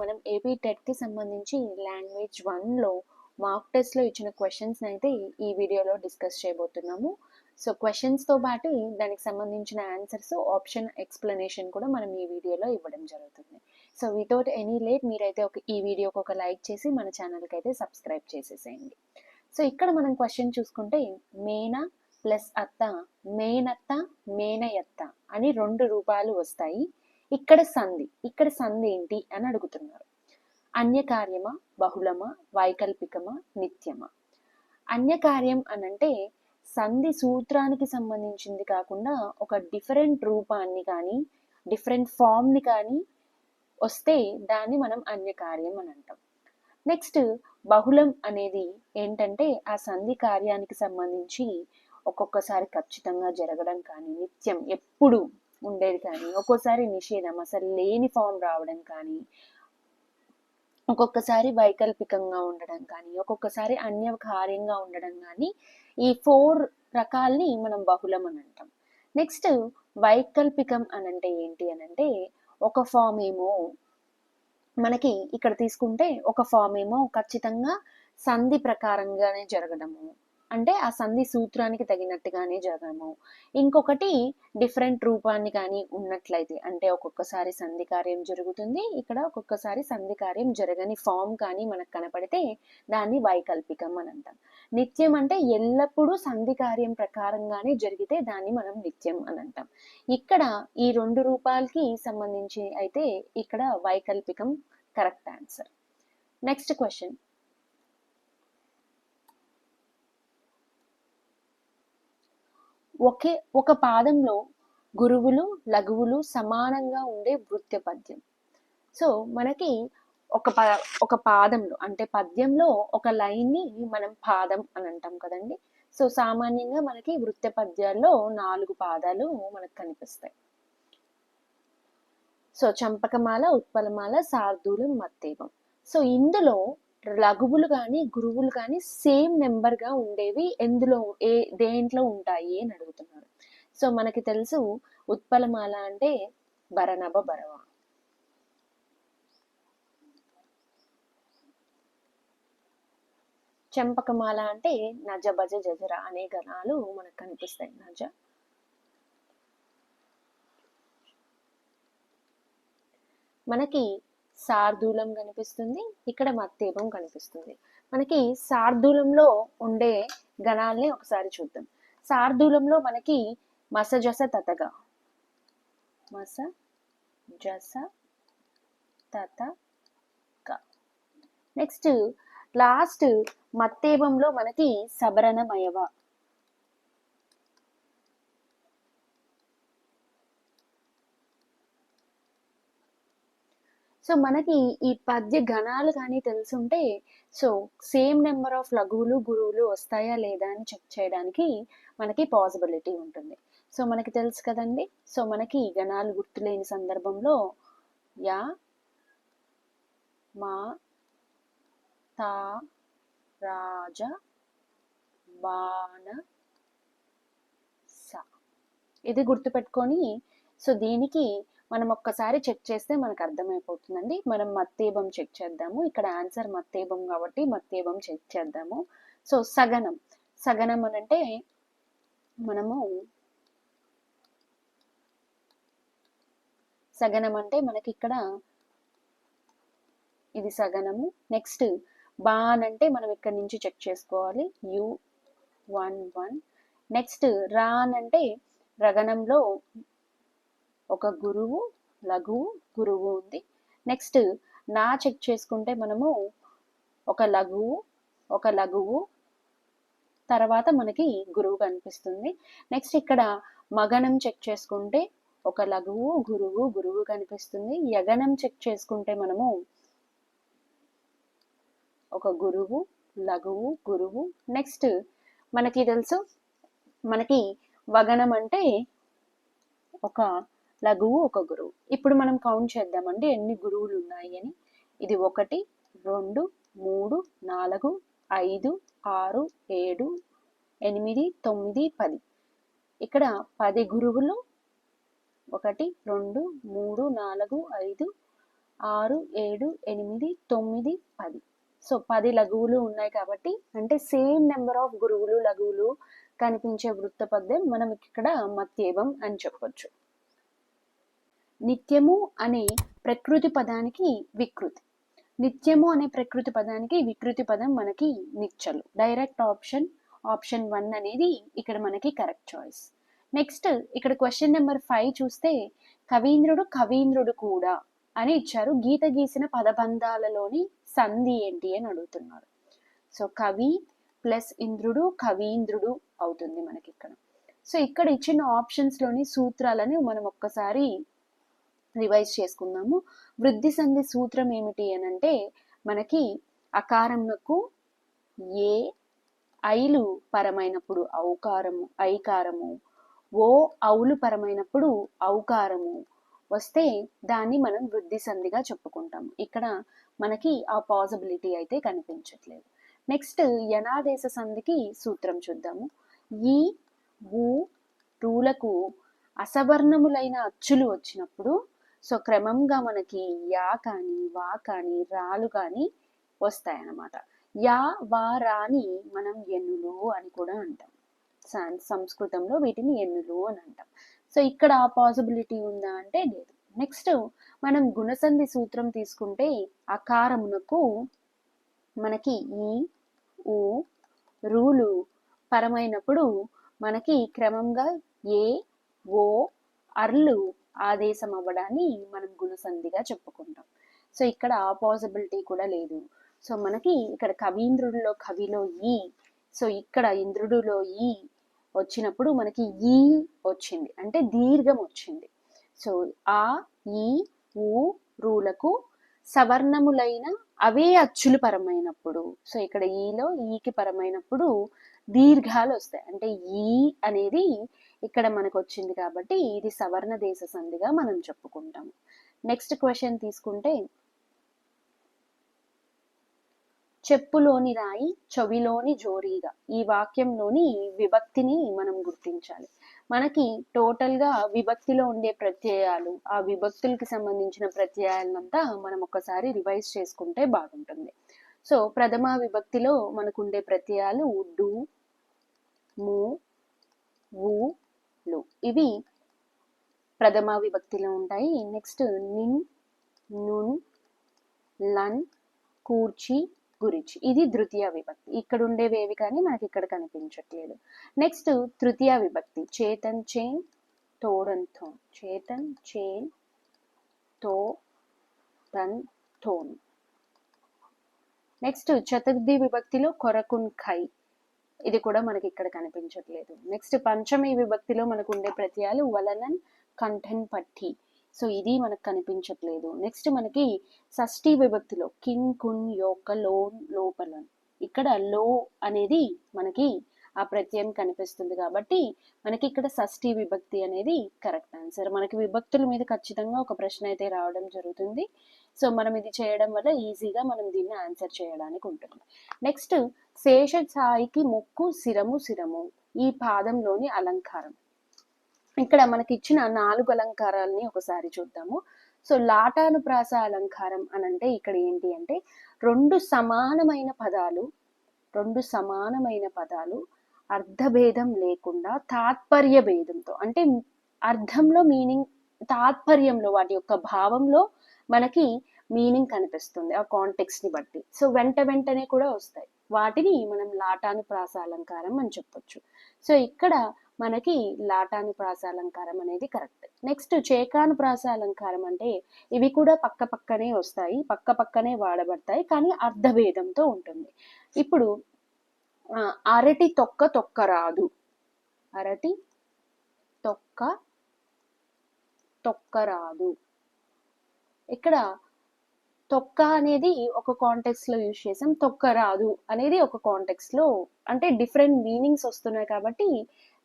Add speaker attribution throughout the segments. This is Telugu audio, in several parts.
Speaker 1: మనం ఏపీ టెట్కి సంబంధించి లాంగ్వేజ్ 1లో మార్క్ టెస్ట్లో ఇచ్చిన క్వశ్చన్స్ అయితే ఈ వీడియోలో డిస్కస్ చేయబోతున్నాము. సో క్వశ్చన్స్తో పాటు దానికి సంబంధించిన ఆన్సర్స్ ఆప్షన్ ఎక్స్ప్లెనేషన్ కూడా మనం ఈ వీడియోలో ఇవ్వడం జరుగుతుంది. సో వితౌట్ ఎనీ లేట్ మీరైతే ఈ వీడియోకి ఒక లైక్ చేసి మన ఛానల్కి అయితే సబ్స్క్రైబ్ చేసేసేయండి. సో ఇక్కడ మనం క్వశ్చన్ చూసుకుంటే మేన ప్లస్ అత్త, మేనత్త, మేనయత్త అని 2 రూపాలు వస్తాయి. ఇక్కడ సంధి ఏంటి అని అడుగుతున్నారు. అన్యకార్యమా, బహుళమా, వైకల్పికమా, నిత్యమా? అన్యకార్యం అనంటే సంధి సూత్రానికి సంబంధించింది కాకుండా ఒక డిఫరెంట్ రూపాన్ని కానీ డిఫరెంట్ ఫామ్ని కానీ వస్తే దాన్ని మనం అన్యకార్యం అని అంటాం. నెక్స్ట్ బహుళం అనేది ఏంటంటే ఆ సంధి కార్యానికి సంబంధించి ఒక్కొక్కసారి ఖచ్చితంగా జరగడం కానీ, నిత్యం ఎప్పుడు ఉండేది కానీ, ఒక్కోసారి నిషేధం అసలు లేని ఫామ్ రావడం కానీ, ఒక్కొక్కసారి వైకల్పికంగా ఉండడం కానీ, ఒక్కొక్కసారి అన్యకార్యంగా ఉండడం కానీ, ఈ 4 రకాల్ని మనం బహుళం అని అంటాం. నెక్స్ట్ వైకల్పికం అనంటే ఏంటి అనంటే ఒక ఫామ్ ఏమో మనకి ఇక్కడ తీసుకుంటే ఒక ఫామ్ ఏమో ఖచ్చితంగా సంధి ప్రకారంగానే జరగడము, అంటే ఆ సంధి సూత్రానికి తగినట్టుగానే జరగడము. ఇంకొకటి డిఫరెంట్ రూపాన్ని కానీ ఉన్నట్లయితే, అంటే ఒక్కొక్కసారి సంధి కార్యం జరుగుతుంది, ఇక్కడ ఒక్కొక్కసారి సంధి కార్యం జరగని ఫామ్ కానీ మనకు కనపడితే దాన్ని వైకల్పికం అని అంటాం. నిత్యం అంటే ఎల్లప్పుడూ సంధి కార్యం ప్రకారంగానే జరిగితే దాన్ని మనం నిత్యం అని అంటాం. ఇక్కడ ఈ 2 రూపాలకి సంబంధించి అయితే ఇక్కడ వైకల్పికం కరెక్ట్ ఆన్సర్. నెక్స్ట్ క్వశ్చన్, ఒక పాదంలో గురువులు లఘువులు సమానంగా ఉండే వృత్య పద్యం. సో మనకి ఒక పాదంలో అంటే పద్యంలో ఒక లైన్ని మనం పాదం అని అంటాం కదండి. సో సామాన్యంగా మనకి వృత్య పద్యాల్లో 4 పాదాలు మనకు కనిపిస్తాయి. సో చంపకమాల, ఉత్పలమాల, శార్దూలం, మత్తేవం. సో ఇందులో లఘువులు కానీ గురువులు కానీ సేమ్ నెంబర్గా ఉండేవి దేంట్లో ఉంటాయి అని అడుగుతున్నారు. సో మనకి తెలుసు ఉత్పలమాల అంటే భరనభ భరవ, చంపకమాల అంటే నజ భజ జజర అనే గణాలు మనకు కనిపిస్తాయి. నజ మనకి శార్దూలం కనిపిస్తుంది, ఇక్కడ మత్తేవం కనిపిస్తుంది. మనకి శార్దూలంలో ఉండే గణాల్ని ఒకసారి చూద్దాం. శార్దూలంలో మనకి మస జస తతగా, మస జస తతగా. నెక్స్ట్ లాస్ట్ మత్తేవంలో మనకి సబరణమయవ. సో మనకి ఈ పద్య గణాలు కానీ తెలుసుంటే సో సేమ్ నెంబర్ ఆఫ్ లఘువులు గురువులు వస్తాయా లేదా అని చెక్ చేయడానికి మనకి పాసిబిలిటీ ఉంటుంది. సో మనకి తెలుసు కదండి. సో మనకి గణాలు గుర్తులేని సందర్భంలో యా, మా, తా, రాజ, బాణ, స ఇది గుర్తుపెట్టుకొని సో దీనికి మనం ఒక్కసారి చెక్ చేస్తే మనకు అర్థమైపోతుందండి. మనం మత్తేవం చెక్ చేద్దాము. ఇక్కడ ఆన్సర్ మత్తేవం కాబట్టి మత్తేవం చెక్ చేద్దాము. సో సగనం అనంటే మనము సగనం అంటే మనకి ఇక్కడ ఇది సగనము. నెక్స్ట్ బాన్ అంటే మనం ఇక్కడ నుంచి చెక్ చేసుకోవాలి, U11. నెక్స్ట్ రాన్ అంటే రగణంలో ఒక గురువు లఘువు గురువు ఉంది. నెక్స్ట్ నా చెక్ చేసుకుంటే మనము ఒక లఘువు తర్వాత మనకి గురువు కనిపిస్తుంది. నెక్స్ట్ ఇక్కడ మగనం చెక్ చేసుకుంటే ఒక లఘువు గురువు కనిపిస్తుంది. యగనం చెక్ చేసుకుంటే మనము ఒక గురువు లఘువు గురువు. నెక్స్ట్ మనకి తెలుసు మనకి వగనం అంటే ఒక లఘువు ఒక గురువు. ఇప్పుడు మనం కౌంట్ చేద్దామండి ఎన్ని గురువులు ఉన్నాయి అని. ఇది 1 2 3 4 5 6 7 8 9 10. ఇక్కడ 10 గురువులు 1 2 3 4 5 6, 7, 8, 9, 10. సో 10 లఘువులు ఉన్నాయి కాబట్టి అంటే సేమ్ నెంబర్ ఆఫ్ గురువులు లఘువులు కనిపించే వృత్త పద్యం మనం ఇక్కడ మత్యేవం అని చెప్పొచ్చు. నిత్యము అనే ప్రకృతి పదానికి వికృతి. నిత్యము అనే ప్రకృతి పదానికి వికృతి పదం మనకి నిచ్చలు. డైరెక్ట్ ఆప్షన్ 1 అనేది ఇక్కడ మనకి కరెక్ట్ చాయిస్. నెక్స్ట్ ఇక్కడ క్వశ్చన్ నెంబర్ 5 చూస్తే కవీంద్రుడు కూడా అని ఇచ్చారు. గీత గీసిన పదబంధాలలోని సంధి ఏంటి అని అడుగుతున్నారు. సో కవి ప్లస్ ఇంద్రుడు కవీంద్రుడు అవుతుంది మనకి ఇక్కడ. సో ఇక్కడ ఇచ్చిన ఆప్షన్స్ లోని సూత్రాలని మనం ఒక్కసారి రివైజ్ చేసుకుందాము. వృద్ధి సంధి సూత్రం ఏమిటి అని అంటే మనకి అకారమునకు ఏ ఐలు పరమైనప్పుడు ఔకారము ఐకారము, ఓ ఔలు పరమైనప్పుడు ఔకారము వస్తే దాన్ని మనం వృద్ధి సంధిగా చెప్పుకుంటాము. ఇక్కడ మనకి ఆ పాసిబిలిటీ అయితే కనిపించట్లేదు. నెక్స్ట్ యనాదేశ సంధికి సూత్రం చూద్దాము. ఈ ఊ రూలకు అసవర్ణములైన అచ్చులు వచ్చినప్పుడు సో క్రమంగా మనకి యా కానీ వా కానీ రాలు కానీ వస్తాయన్నమాట. యా వా రాని మనం ఎన్నులు అని కూడా అంటాం. సంస్కృతంలో వీటిని ఎన్నులు అని అంటాం. సో ఇక్కడ ఆ పాసిబిలిటీ ఉందా అంటే లేదు. నెక్స్ట్ మనం గుణసంధి సూత్రం తీసుకుంటే అకారమునకు మనకి ఈ ఊ రూలు పరమైనప్పుడు మనకి క్రమంగా ఏ ఓ అర్లు ఆదేశం అవ్వడాన్ని మనం గుణసంధిగా చెప్పుకుంటాం. సో ఇక్కడ ఆ పాసిబిలిటీ కూడా లేదు. సో మనకి ఇక్కడ కవీంద్రుడిలో కవిలో ఈ, సో ఇక్కడ ఇంద్రుడిలో ఈ వచ్చినప్పుడు మనకి ఈ వచ్చింది అంటే దీర్ఘం వచ్చింది. సో ఆ ఈ ఊ రూలకు సవర్ణములైన అవే అచ్చులు పరమైనప్పుడు, సో ఇక్కడ ఈలో ఈకి పరమైనప్పుడు దీర్ఘాలు వస్తాయి. అంటే ఈ అనేది ఇక్కడ మనకు వచ్చింది కాబట్టి ఇది సవర్ణ దేశ సంధిగా మనం చెప్పుకుంటాము. నెక్స్ట్ క్వశ్చన్ తీసుకుంటే చెప్పులోని రాయి చెవిలోని జోరీగా, ఈ వాక్యంలోని విభక్తిని మనం గుర్తించాలి. మనకి టోటల్ గా విభక్తిలో ఉండే ప్రత్యయాలు, ఆ విభక్తులకి సంబంధించిన ప్రత్యయాలంతా మనం ఒకసారి రివైజ్ చేసుకుంటే బాగుంటుంది. సో ప్రథమ విభక్తిలో మనకు ఉండే ప్రత్యయాలు డు, ము, వు, లు, ఇవి ప్రథమ విభక్తిలో ఉంటాయి. నెక్స్ట్ నిన్, నున్, లన్, కూర్చి, గురించి, ఇది ద్వితీయ విభక్తి. ఇక్కడ ఉండేవేవి కానీ మనకి ఇక్కడ కనిపించట్లేదు. నెక్స్ట్ తృతీయ విభక్తి చేతన్ చేన్ తోడన్ థోన్, చేతన్ చేన్ తో తన్ థోన్. నెక్స్ట్ చతుర్థి విభక్తిలో కొరకున్ ఖై, ఇది కూడా మనకి ఇక్కడ కనిపించట్లేదు. నెక్స్ట్ పంచమి విభక్తిలో మనకు ఉండే ప్రత్యయాలు వలనన్ కంఠన్ పట్టి, సో ఇది మనకు కనిపించట్లేదు. నెక్స్ట్ మనకి షష్ఠీ విభక్తిలో కిన్ కున్ యొక్క లోన్ లోపలన్, ఇక్కడ లో అనేది మనకి ఆ ప్రత్యయం కనిపిస్తుంది కాబట్టి మనకి ఇక్కడ షష్ఠీ విభక్తి అనేది కరెక్ట్ ఆన్సర్. మనకి విభక్తుల మీద ఖచ్చితంగా ఒక ప్రశ్న అయితే రావడం జరుగుతుంది. సో మనం ఇది చేయడం వల్ల ఈజీగా మనం దీన్ని ఆన్సర్ చేయడానికి ఉంటుంది. నెక్స్ట్ శేష ఛాయికి ముక్కు శిరము శిరము, ఈ పాదంలోని అలంకారం. ఇక్కడ మనకి ఇచ్చిన 4 అలంకారాలని ఒకసారి చూద్దాము. సో లాటానుప్రాస అలంకారం అని అంటే ఇక్కడ ఏంటి అంటే రెండు సమానమైన పదాలు అర్థభేదం లేకుండా తాత్పర్య భేదంతో, అంటే అర్థంలో మీనింగ్, తాత్పర్యంలో వాటి యొక్క భావంలో మనకి మీనింగ్ కనిపిస్తుంది ఆ కాంటెక్స్ట్ ని బట్టి. సో వెంటనే కూడా వస్తాయి, వాటిని మనం లాటానుప్రాస అలంకారం అని చెప్పొచ్చు. సో ఇక్కడ మనకి లాటానుప్రాస అలంకారం అనేది కరెక్ట్. నెక్స్ట్ చేకానుప్రాస అలంకారం అంటే ఇవి కూడా పక్కనే వస్తాయి, పక్కనే వాడబడతాయి, కానీ అర్థభేదంతో ఉంటుంది. ఇప్పుడు అరటి తొక్క రాదు, అరటి తొక్క రాదు. ఇక్కడ తొక్క అనేది ఒక కాంటెక్స్ట్ లో యూజ్ చేసాం, తొక్క రాదు అనేది ఒక కాంటెక్స్ట్ లో, అంటే డిఫరెంట్ మీనింగ్స్ వస్తున్నాయి కాబట్టి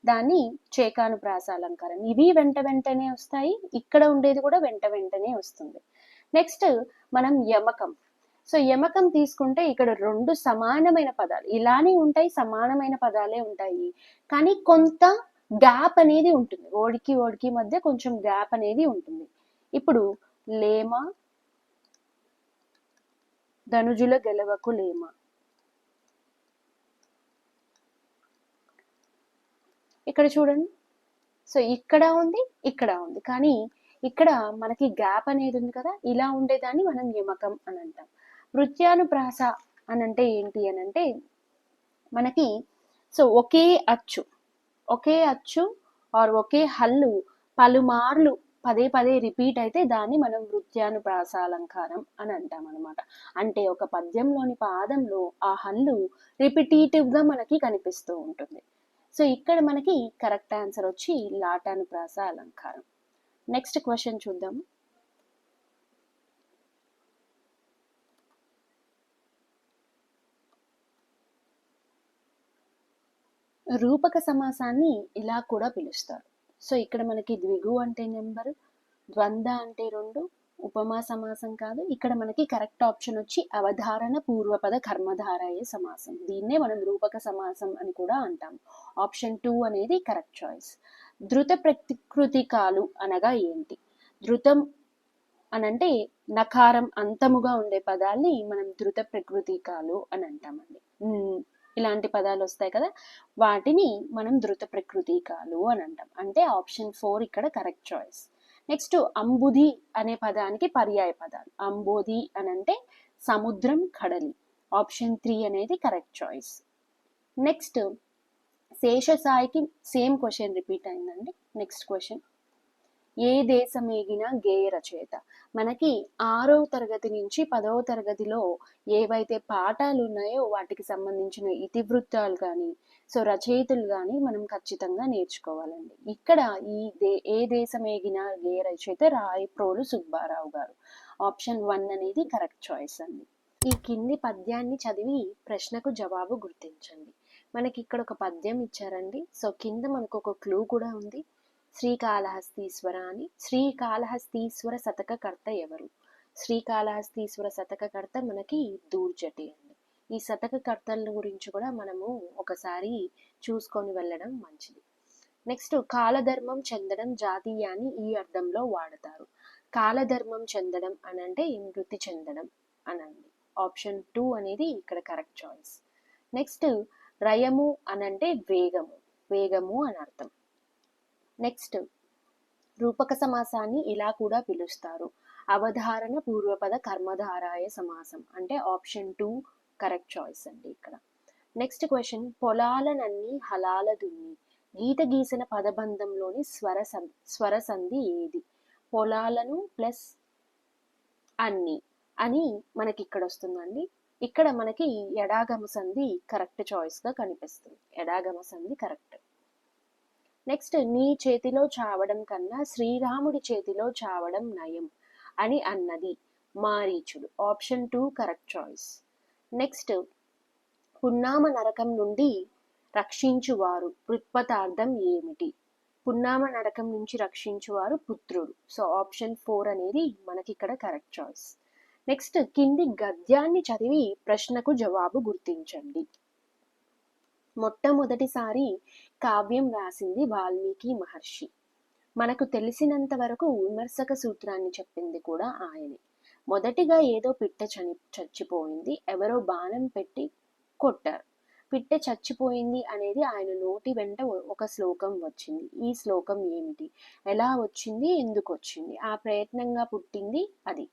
Speaker 1: దాన్ని చేకానుప్రాస అలంకారం. ఇవి వెంటనే వస్తాయి, ఇక్కడ ఉండేది కూడా వెంటనే వస్తుంది. నెక్స్ట్ మనం యమకం. సో యమకం తీసుకుంటే ఇక్కడ రెండు సమానమైన పదాలు ఇలానే ఉంటాయి, సమానమైన పదాలే ఉంటాయి, కానీ కొంత గ్యాప్ అనేది ఉంటుంది, ఓడికి మధ్య కొంచెం గ్యాప్ అనేది ఉంటుంది. ఇప్పుడు లేమ, ధనుజుల గెలవకు లేమ. ఇక్కడ చూడండి, సో ఇక్కడ ఉంది, ఇక్కడ ఉంది, కానీ ఇక్కడ మనకి గ్యాప్ అనేది ఉంది కదా, ఇలా ఉండేదాన్ని మనం యమకం అని అంటాం. వృత్యానుప్రాస అని అంటే ఏంటి అని అంటే మనకి సో ఒకే అచ్చు ఆర్ ఒకే హల్లు పలుమార్లు పదే పదే రిపీట్ అయితే దాన్ని మనం వృత్యానుప్రాస అలంకారం అని అంటాం అనమాట. అంటే ఒక పద్యంలోని పాదంలో ఆ హల్లు రిపిటేటివ్గా మనకి కనిపిస్తూ ఉంటుంది. సో ఇక్కడ మనకి కరెక్ట్ ఆన్సర్ వచ్చి లాటానుప్రాస అలంకారం. నెక్స్ట్ క్వశ్చన్ చూద్దాము. రూపక సమాసాన్ని ఇలా కూడా పిలుస్తారు. సో ఇక్కడ మనకి ద్విగు అంటే నెంబరు, ద్వంద్వ అంటే 2, ఉపమా సమాసం కాదు. ఇక్కడ మనకి కరెక్ట్ ఆప్షన్ వచ్చి అవధారణ పూర్వపద కర్మధారయ సమాసం. దీన్నే మనం రూపక సమాసం అని కూడా అంటాం. ఆప్షన్ 2 అనేది కరెక్ట్ చాయిస్. ధృత ప్రకృతికాలు అనగా ఏంటి? ధృతం అనంటే నకారం అంతముగా ఉండే పదాల్ని మనం ధృత ప్రకృతికాలు అని అంటామండి. ఇలాంటి పదాలు వస్తాయి కదా, వాటిని మనం ధృత ప్రకృతికాలు అని అంటాం. అంటే ఆప్షన్ 4 ఇక్కడ కరెక్ట్ చాయిస్. నెక్స్ట్ అంబుధి అనే పదానికి పర్యాయ పదాలు. అంబోధి అని అంటే సముద్రం, కడలి. ఆప్షన్ 3 అనేది కరెక్ట్ చాయిస్. నెక్స్ట్ శేషసాయికి సేమ్ క్వశ్చన్ రిపీట్ అయిందండి. నెక్స్ట్ క్వశ్చన్, ఏ దేశమేగిన గేయ రచయిత? మనకి 6వ తరగతి నుంచి 10వ తరగతిలో ఏవైతే పాఠాలు ఉన్నాయో వాటికి సంబంధించిన ఇతివృత్తాలు కానీ సో రచయితలు కానీ మనం ఖచ్చితంగా నేర్చుకోవాలండి. ఇక్కడ ఏ దేశమేగిన గేయ రచయిత రాయప్రోలు సుబ్బారావు గారు. ఆప్షన్ 1 అనేది కరెక్ట్ చాయిస్ అండి. ఈ కింది పద్యాన్ని చదివి ప్రశ్నకు జవాబు గుర్తించండి. మనకి ఇక్కడ ఒక పద్యం ఇచ్చారండి. సో కింద మనకు ఒక క్లూ కూడా ఉంది. శ్రీకాళహస్తీశ్వర అని. శ్రీకాళహస్తీశ్వర శతకకర్త ఎవరు? శ్రీకాళహస్తీశ్వర శతకకర్త మనకి దూర్జటి అండి. ఈ శతకకర్తల గురించి కూడా మనము ఒకసారి చూసుకొని వెళ్ళడం మంచిది. నెక్స్ట్ కాలధర్మం చెందడం జాతీయాన్ని ఈ అర్థంలో వాడతారు. కాలధర్మం చెందడం అనంటే మృతి చెందడం అనండి. ఆప్షన్ 2 అనేది ఇక్కడ కరెక్ట్ చాయిస్. నెక్స్ట్ రయము అనంటే వేగము అని అర్థం. నెక్స్ట్ రూపక సమాసాన్ని ఇలా కూడా పిలుస్తారు. అవధారణ పూర్వపద కర్మధారాయ సమాసం. అంటే ఆప్షన్ 2 కరెక్ట్ చాయిస్ అండి ఇక్కడ. నెక్స్ట్ క్వశ్చన్, పొలాలనన్ని హలాల దున్ని గీత గీసిన పదబంధంలోని స్వర సంధి ఏది? పొలాలను ప్లస్ అన్ని అని మనకి ఇక్కడ వస్తుందండి. ఇక్కడ మనకి ఎడాగమ సంధి కరెక్ట్ చాయిస్ గా కనిపిస్తుంది. ఎడాగమ సంధి కరెక్ట్. నెక్స్ట్, నీ చేతిలో చావడం కన్నా శ్రీరాముడి చేతిలో చావడం నయం అని అన్నది మారీచుడు. Option 2 correct choice. నెక్స్ట్, పున్నామ నరకం నుండి రక్షించువారు పృత్పతార్థం ఏమిటి? పున్నామ నరకం నుంచి రక్షించువారు పుత్రుడు. సో ఆప్షన్ 4 అనేది మనకి ఇక్కడ కరెక్ట్ చాయిస్. నెక్స్ట్, కింది గద్యాన్ని చదివి ప్రశ్నకు జవాబు గుర్తించండి. మొట్టమొదటిసారి కావ్యం రాసింది వాల్మీకి మహర్షి. మనకు తెలిసినంత వరకు విమర్శక సూత్రాన్ని చెప్పింది కూడా ఆయనే. మొదటిగా ఏదో పిట్ట చచ్చిపోయింది, ఎవరో బాణం పెట్టి కొట్టారు. పిట్ట చచ్చిపోయింది అనేది ఆయన నోటి వెంట ఒక శ్లోకం వచ్చింది. ఈ శ్లోకం ఏమిటి? ఎలా వచ్చింది? ఎందుకు వచ్చింది? ఆ ప్రయత్నంగా పుట్టింది అది.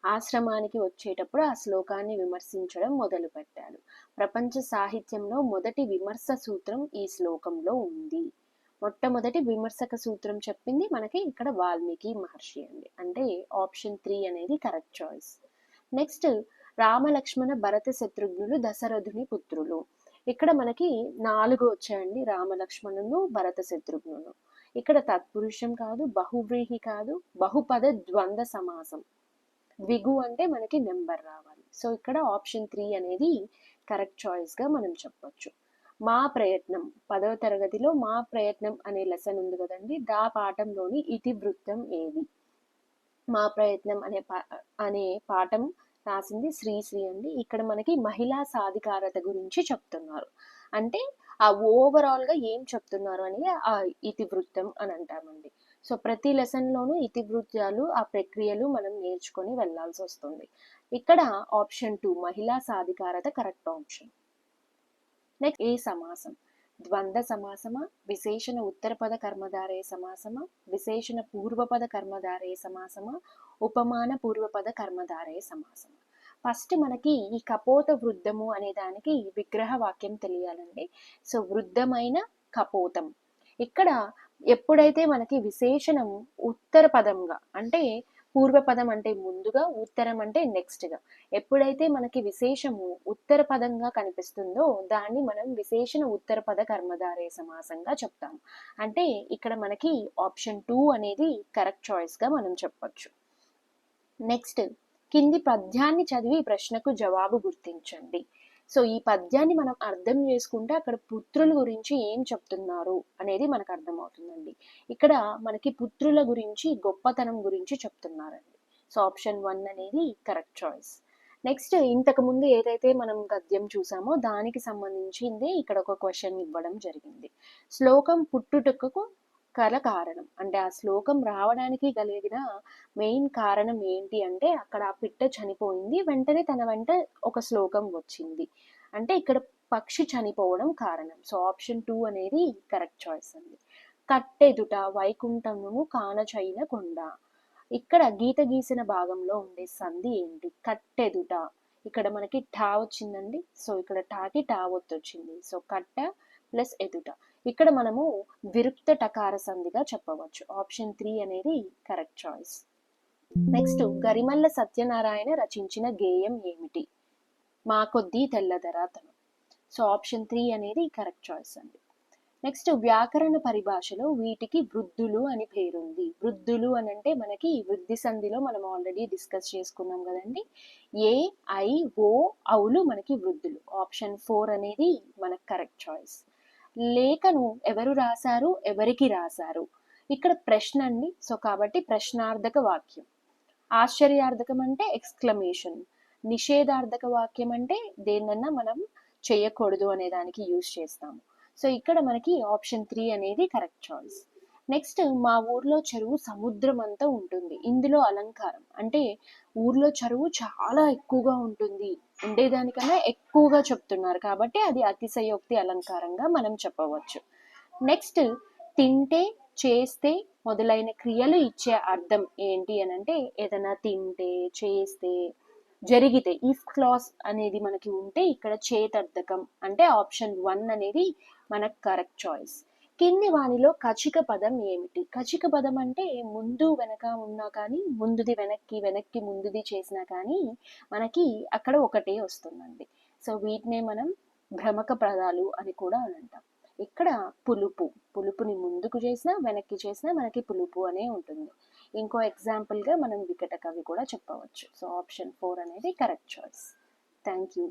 Speaker 1: ఆశ్రమానికి వచ్చేటప్పుడు ఆ శ్లోకాన్ని విమర్శించడం మొదలుపెట్టాడు. ప్రపంచ సాహిత్యంలో మొదటి విమర్శ సూత్రం ఈ శ్లోకంలో ఉంది. మొట్టమొదటి విమర్శక సూత్రం చెప్పింది మనకి ఇక్కడ వాల్మీకి మహర్షి అండి. అంటే ఆప్షన్ 3 అనేది కరెక్ట్ చాయిస్. నెక్స్ట్, రామలక్ష్మణ భరత శత్రుఘ్నులు దశరథుని పుత్రులు. ఇక్కడ మనకి 4 వచ్చాయండి, రామలక్ష్మణులు భరత శత్రుఘ్నులు. ఇక్కడ తత్పురుషం కాదు, బహువ్రీహి కాదు, బహుపద ద్వంద్వ సమాసం. ద్విగు అంటే మనకి నెంబర్ రావాలి. సో ఇక్కడ ఆప్షన్ 3 అనేది కరెక్ట్ చాయిస్ గా మనం చెప్పొచ్చు. మా ప్రయత్నం 10వ తరగతిలో మా ప్రయత్నం అనే లెసన్ ఉంది కదండి, దా పాఠంలోని ఇతివృత్తం ఏది? మా ప్రయత్నం అనే పాఠం రాసింది శ్రీశ్రీ అండి. ఇక్కడ మనకి మహిళా సాధికారత గురించి చెప్తున్నారు. అంటే ఆ ఓవరాల్ గా ఏం చెప్తున్నారు అనేది ఆ ఇతివృత్తం అని అంటామండి. సో ప్రతి లెసన్ లోనూ ఇతివృత్యాలు, ఆ ప్రక్రియలు మనం నేర్చుకొని వెళ్లాల్సి వస్తుంది. ఇక్కడ ఆప్షన్ 2 మహిళా సాధికారత కరెక్ట్ ఆప్షన్. నెక్స్ట్ ఏ సమాసం? ద్వంద్వ సమాసమా, విశేషణ ఉత్తరపద కర్మధారయ సమాసమా, విశేషణ పూర్వపద కర్మధారయ సమాసమా, ఉపమాన పూర్వపద కర్మధారయ సమాసమా? ఫస్ట్ మనకి ఈ కపోత వృద్ధము అనే దానికి విగ్రహ వాక్యం తెలియాలండి. సో వృద్ధమైన కపోతం. ఇక్కడ ఎప్పుడైతే మనకి విశేషణం ఉత్తర పదంగా అంటే పూర్వపదం అంటే ముందుగా, ఉత్తరం అంటే నెక్స్ట్గా, ఎప్పుడైతే మనకి విశేషము ఉత్తర పదంగా కనిపిస్తుందో దాన్ని మనం విశేషణ ఉత్తర పద కర్మధారయ సమాసంగా చెప్తాము. అంటే ఇక్కడ మనకి ఆప్షన్ 2 అనేది కరెక్ట్ చాయిస్గా మనం చెప్పొచ్చు. నెక్స్ట్ కింది పద్యాన్ని చదివి ప్రశ్నకు జవాబు గుర్తించండి. సో ఈ పద్యాన్ని మనం అర్థం చేసుకుంటే అక్కడ పుత్రుల గురించి ఏం చెప్తున్నారు అనేది మనకు అర్థమవుతుందండి. ఇక్కడ మనకి పుత్రుల గురించి గొప్పతనం గురించి చెప్తున్నారండి. సో ఆప్షన్ 1 అనేది కరెక్ట్ చాయిస్. నెక్స్ట్ ఇంతకు ముందు ఏదైతే మనం గద్యం చూసామో దానికి సంబంధించింది ఇక్కడ ఒక క్వశ్చన్ ఇవ్వడం జరిగింది. శ్లోకం పుట్టుటకు కల కారణం అంటే ఆ శ్లోకం రావడానికి కలిగిన మెయిన్ కారణం ఏంటి అంటే అక్కడ ఆ పిట్ట చనిపోయింది, వెంటనే తన వెంట ఒక శ్లోకం వచ్చింది. అంటే ఇక్కడ పక్షి చనిపోవడం కారణం. సో ఆప్షన్ 2 అనేది కరెక్ట్ చాయిస్ అండి. కట్టెదుట వైకుంఠమును కానచైన కొండ. ఇక్కడ గీత గీసిన భాగంలో ఉండే సంధి ఏంటి? కట్టెదుట. ఇక్కడ మనకి టా వచ్చిందండి. సో ఇక్కడ టాకి టా ఒత్తు వచ్చింది. సో కట్ట ప్లస్ ఎదుట. ఇక్కడ మనము విరుక్త టకార సంధిగా చెప్పవచ్చు. ఆప్షన్ 3 అనేది కరెక్ట్ చాయిస్. నెక్స్ట్ గరిమల్ల సత్యనారాయణ రచించిన గేయం ఏమిటి? మా కొద్దీ తెల్లదరాతనం. సో ఆప్షన్ 3 అనేది కరెక్ట్ చాయిస్ అండి. నెక్స్ట్ వ్యాకరణ పరిభాషలో వీటికి వృద్ధులు అని పేరుంది. వృద్ధులు అని అంటే మనకి వృద్ధి సంధిలో మనం ఆల్రెడీ డిస్కస్ చేసుకున్నాం కదండి. ఏ ఐ ఓ ఔలు మనకి వృద్ధులు. ఆప్షన్ 4 అనేది మనకు కరెక్ట్ చాయిస్. లేఖను ఎవరు రాశారు, ఎవరికి రాశారు? ఇక్కడ ప్రశ్న అండి. సో కాబట్టి ప్రశ్నార్థక వాక్యం. ఆశ్చర్యార్థకం అంటే ఎక్స్క్లమేషన్. నిషేధార్థక వాక్యం అంటే దేన్నన్నా మనం చేయకూడదు అనే దానికి యూజ్ చేస్తాము. సో ఇక్కడ మనకి ఆప్షన్ 3 అనేది కరెక్ట్ చాయిస్. నెక్స్ట్ మా ఊర్లో చెరువు సముద్రం అంతా ఉంటుంది. ఇందులో అలంకారం అంటే ఊర్లో చెరువు చాలా ఎక్కువగా ఉంటుంది, ఉండేదానికన్నా ఎక్కువగా చెప్తున్నారు కాబట్టి అది అతిశయోక్తి అలంకారంగా మనం చెప్పవచ్చు. నెక్స్ట్ తింటే, చేస్తే మొదలైన క్రియలు ఇచ్చే అర్థం ఏంటి అని అంటే ఏదైనా తింటే, చేస్తే, జరిగితే ఇఫ్ క్లాస్ అనేది మనకి ఉంటే ఇక్కడ చేతర్థకం అంటే ఆప్షన్ 1 అనేది మనకు కరెక్ట్ చాయిస్. కింది వానిలో కచిక పదం ఏమిటి? కచిక పదం అంటే ముందు వెనక ఉన్నా కానీ ముందుది వెనక్కి, వెనక్కి ముందుది చేసినా కానీ మనకి అక్కడ ఒకటే వస్తుందండి. సో వీటినే మనం భ్రమక పదాలు అని కూడా అంటాం. ఇక్కడ పులుపు, పులుపుని ముందుకు చేసినా వెనక్కి చేసినా మనకి పులుపు అనే ఉంటుంది. ఇంకో ఎగ్జాంపుల్గా మనం వికట కవి కూడా చెప్పవచ్చు. సో ఆప్షన్ 4 అనేది కరెక్ట్ చాయిస్. Thank you.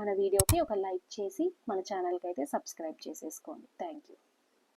Speaker 1: మన వీడియోకి ఒక లైక్ చేసి మన ఛానల్కి అయితే సబ్స్క్రైబ్ చేసేసుకోండి. Thank you.